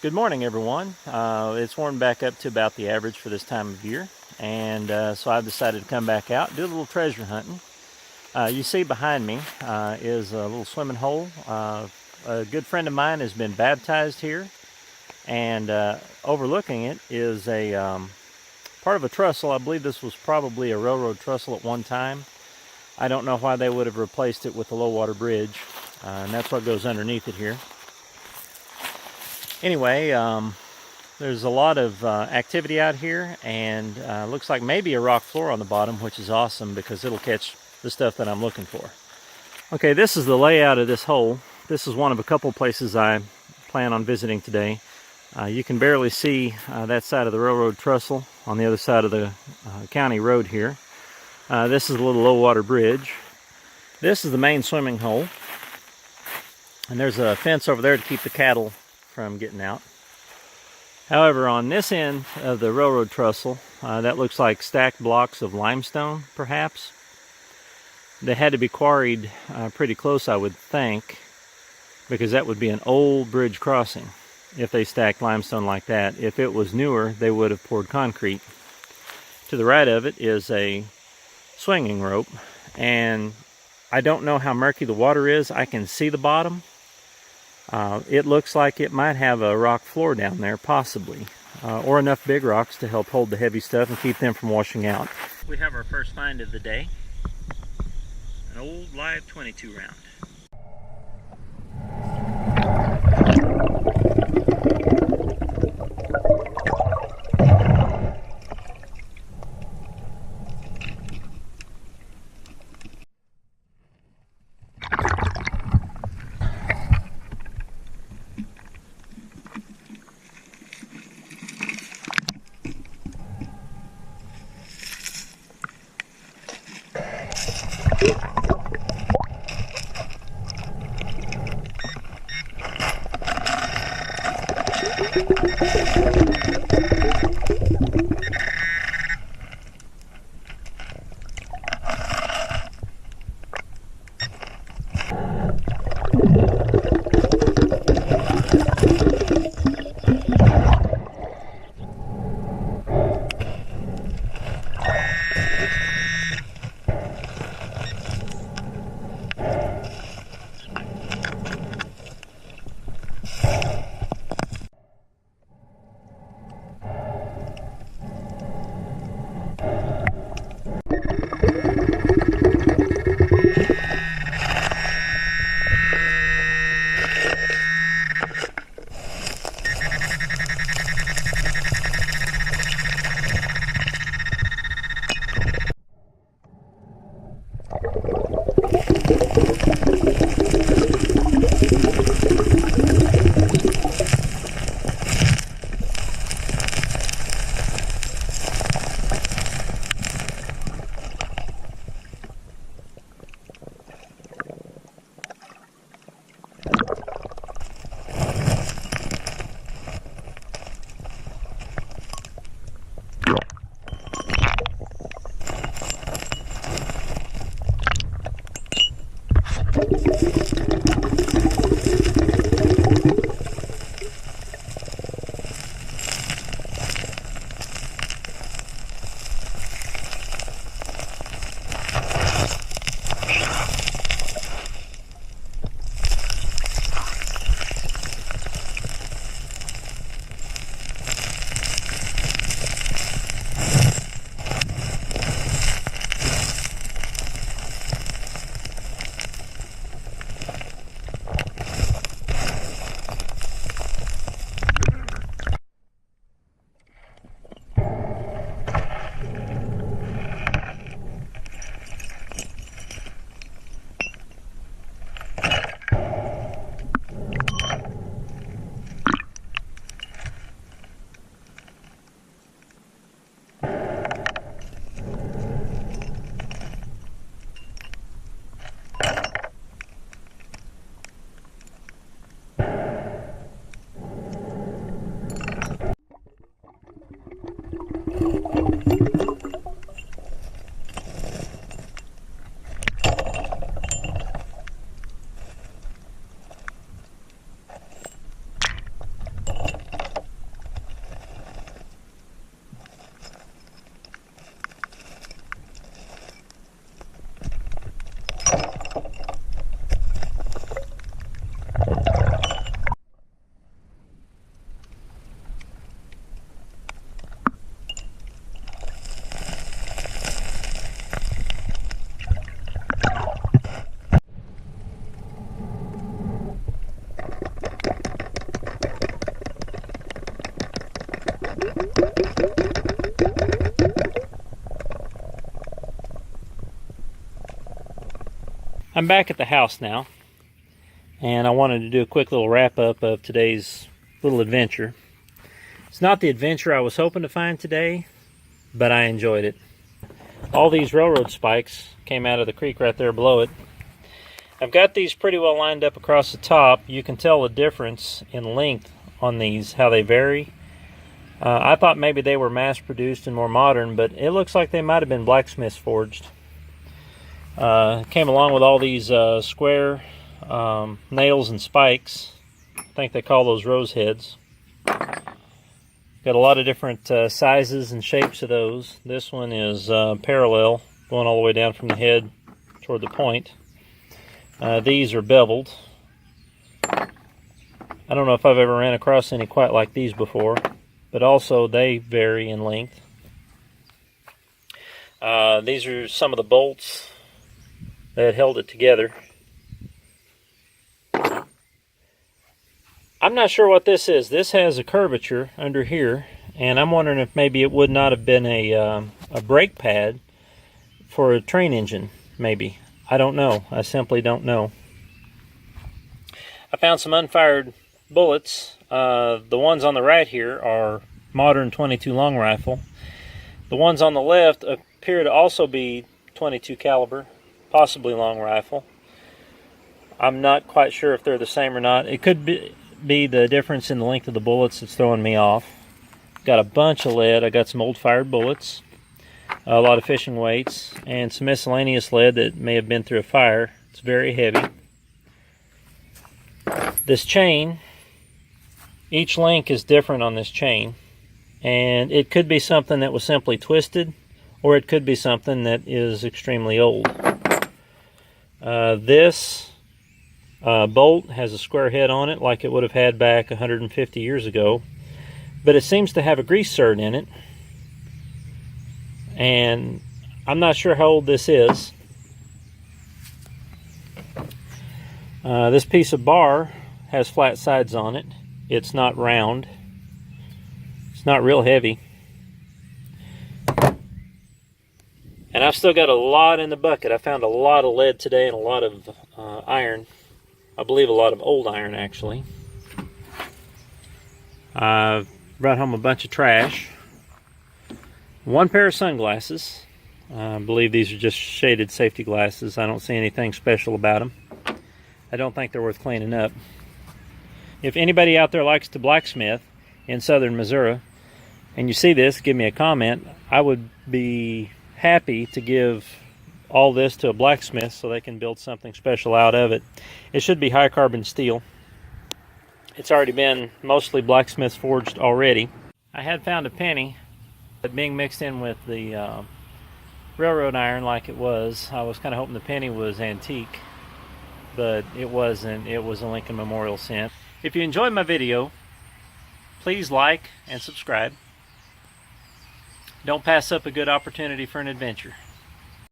Good morning, everyone. It's warmed back up to about the average for this time of year, and so I decided to come back out, do a little treasure hunting. You see behind me is a little swimming hole. A good friend of mine has been baptized here, and overlooking it is a part of a trestle. I believe this was probably a railroad trestle at one time. I don't know why they would have replaced it with a low water bridge, and that's what goes underneath it here. Anyway, there's a lot of activity out here, and looks like maybe a rock floor on the bottom, which is awesome because it'll catch the stuff that I'm looking for. Okay, this is the layout of this hole. This is one of a couple places I plan on visiting today. You can barely see that side of the railroad trestle on the other side of the county road here. This is a little low water bridge. This is the main swimming hole, and there's a fence over there to keep the cattle from getting out. However, on this end of the railroad trestle, that looks like stacked blocks of limestone, perhaps. They had to be quarried pretty close, I would think, because that would be an old bridge crossing if they stacked limestone like that. If it was newer, they would have poured concrete. To the right of it is a swinging rope, and I don't know how murky the water is. I can see the bottom. It looks like it might have a rock floor down there, possibly, or enough big rocks to help hold the heavy stuff and keep them from washing out. We have our first find of the day, an old live 22 round. I'm back at the house now, and I wanted to do a quick little wrap-up of today's little adventure. It's not the adventure I was hoping to find today, but I enjoyed it. All these railroad spikes came out of the creek right there below it. I've got these pretty well lined up across the top. You can tell the difference in length on these, how they vary. I thought maybe they were mass-produced and more modern, but it looks like they might have been blacksmith's forged. Came along with all these square nails and spikes. I think they call those rose heads. Got a lot of different sizes and shapes of those. This one is parallel, going all the way down from the head toward the point. These are beveled. I don't know if I've ever ran across any quite like these before, but also they vary in length. These are some of the bolts that held it together. I'm not sure what this is. This has a curvature under here, and I'm wondering if maybe it would not have been a brake pad for a train engine, maybe. I don't know. I simply don't know. I found some unfired bullets. The ones on the right here are modern .22 long rifle. The ones on the left appear to also be .22 caliber, possibly long rifle. I'm not quite sure if they're the same or not. It could be the difference in the length of the bullets that's throwing me off. Got a bunch of lead. I got some old fired bullets, a lot of fishing weights, and some miscellaneous lead that may have been through a fire. It's very heavy. This chain, each link is different on this chain, and it could be something that was simply twisted, or it could be something that is extremely old. This bolt has a square head on it like it would have had back 150 years ago, but it seems to have a grease zerd in it, and I'm not sure how old this is. This piece of bar has flat sides on it. It's not round. It's not real heavy. And I've still got a lot in the bucket. I found a lot of lead today and a lot of iron. I believe a lot of old iron, actually. I've brought home a bunch of trash. One pair of sunglasses. I believe these are just shaded safety glasses. I don't see anything special about them. I don't think they're worth cleaning up. If anybody out there likes to blacksmith in southern Missouri, and you see this, give me a comment. I would be happy to give all this to a blacksmith so they can build something special out of it. It should be high carbon steel. It's already been mostly blacksmith forged already. I had found a penny, but being mixed in with the railroad iron like it was, I was kind of hoping the penny was antique, but it wasn't. It was a Lincoln Memorial cent. If you enjoyed my video, please like and subscribe. Don't pass up a good opportunity for an adventure.